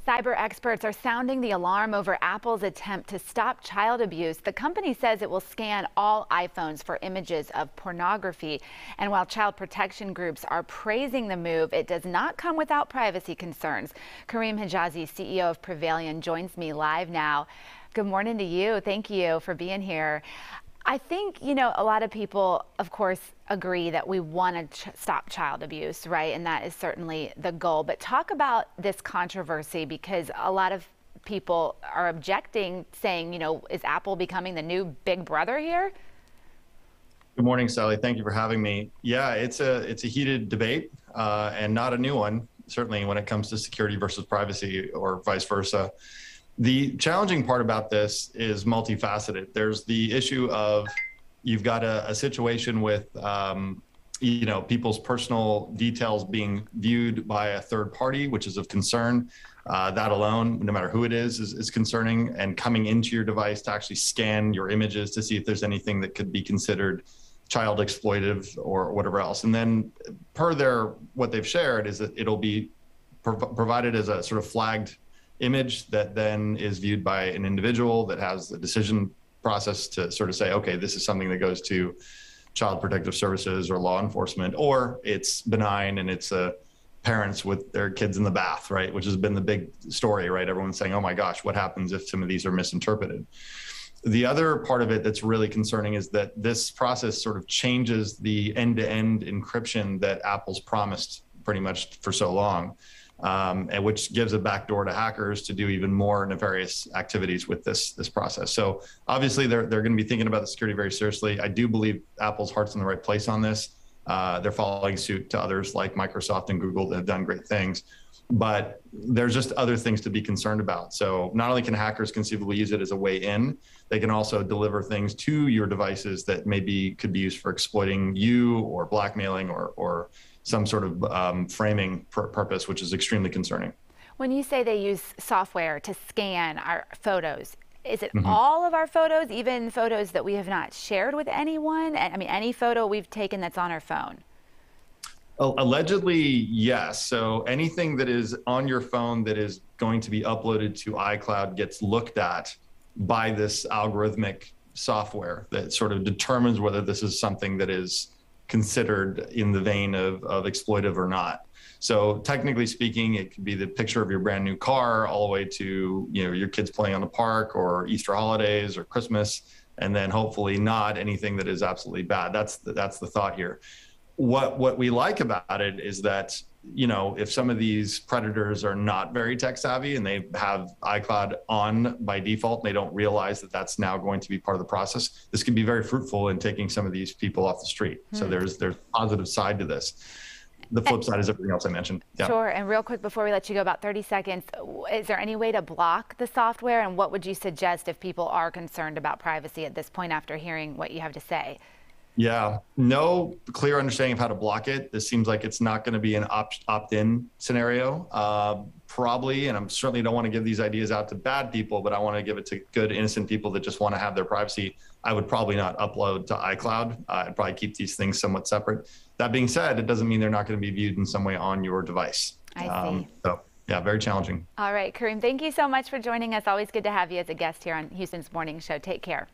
Cyber experts are sounding the alarm over Apple's attempt to stop child abuse. The company says it will scan all iPhones for images of pornography. And while child protection groups are praising the move, it does not come without privacy concerns. Karim Hijazi, CEO of Prevalion, joins me live now. Good morning to you. Thank you for being here. I think, a lot of people, of course, agree that we want to stop child abuse, right? And that is certainly the goal. But talk about this controversy, because a lot of people are objecting, saying, is Apple becoming the new big brother here? Good morning, Sally. Thank you for having me. Yeah, it's a heated debate and not a new one, certainly when it comes to security versus privacy or vice versa. The challenging part about this is multifaceted. There's the issue of you've got a situation with people's personal details being viewed by a third party, which is of concern. That alone, no matter who it is concerning, and coming into your device to actually scan your images to see if there's anything that could be considered child exploitive or whatever else. And then what they've shared is that it'll be provided as a sort of flagged image that then is viewed by an individual that has the decision process to sort of say, okay, this is something that goes to Child Protective Services or law enforcement, or it's benign and it's parents with their kids in the bath, right? Which has been the big story, right? Everyone's saying, oh my gosh, what happens if some of these are misinterpreted? The other part of it that's really concerning is that this process sort of changes the end-to-end encryption that Apple's promised pretty much for so long. And which gives a backdoor to hackers to do even more nefarious activities with this process. So obviously they're going to be thinking about the security very seriously. I do believe Apple's heart's in the right place on this. They're following suit to others like Microsoft and Google that have done great things, but there's just other things to be concerned about. So not only can hackers conceivably use it as a way in, they can also deliver things to your devices that maybe could be used for exploiting you or blackmailing or some sort of framing purpose, which is extremely concerning. When you say they use software to scan our photos, is it all of our photos, even photos that we have not shared with anyone? I mean, any photo we've taken that's on our phone? Allegedly, yes. So anything that is on your phone that is going to be uploaded to iCloud gets looked at by this algorithmic software that sort of determines whether this is something that is considered in the vein of exploitive or not. So technically speaking, it could be the picture of your brand new car all the way to your kids playing on the park or Easter holidays or Christmas, and then hopefully not anything that is absolutely bad. That's the thought here. What we like about it is that if some of these predators are not very tech savvy and they have iCloud on by default, and they don't realize that that's now going to be part of the process, this can be very fruitful in taking some of these people off the street. So there's a positive side to this. The flip side is everything else I mentioned. Yeah. Sure. And real quick, before we let you go, about 30 seconds, is there any way to block the software? And what would you suggest if people are concerned about privacy at this point after hearing what you have to say? Yeah, no clear understanding of how to block it. This seems like it's not going to be an opt-in scenario, probably. And I certainly don't want to give these ideas out to bad people, but I want to give it to good, innocent people that just want to have their privacy. I would probably not upload to iCloud. I'd probably keep these things somewhat separate. That being said, it doesn't mean they're not going to be viewed in some way on your device. I see. So yeah, very challenging. All right, Karim, thank you so much for joining us. Always good to have you as a guest here on Houston's Morning Show. Take care.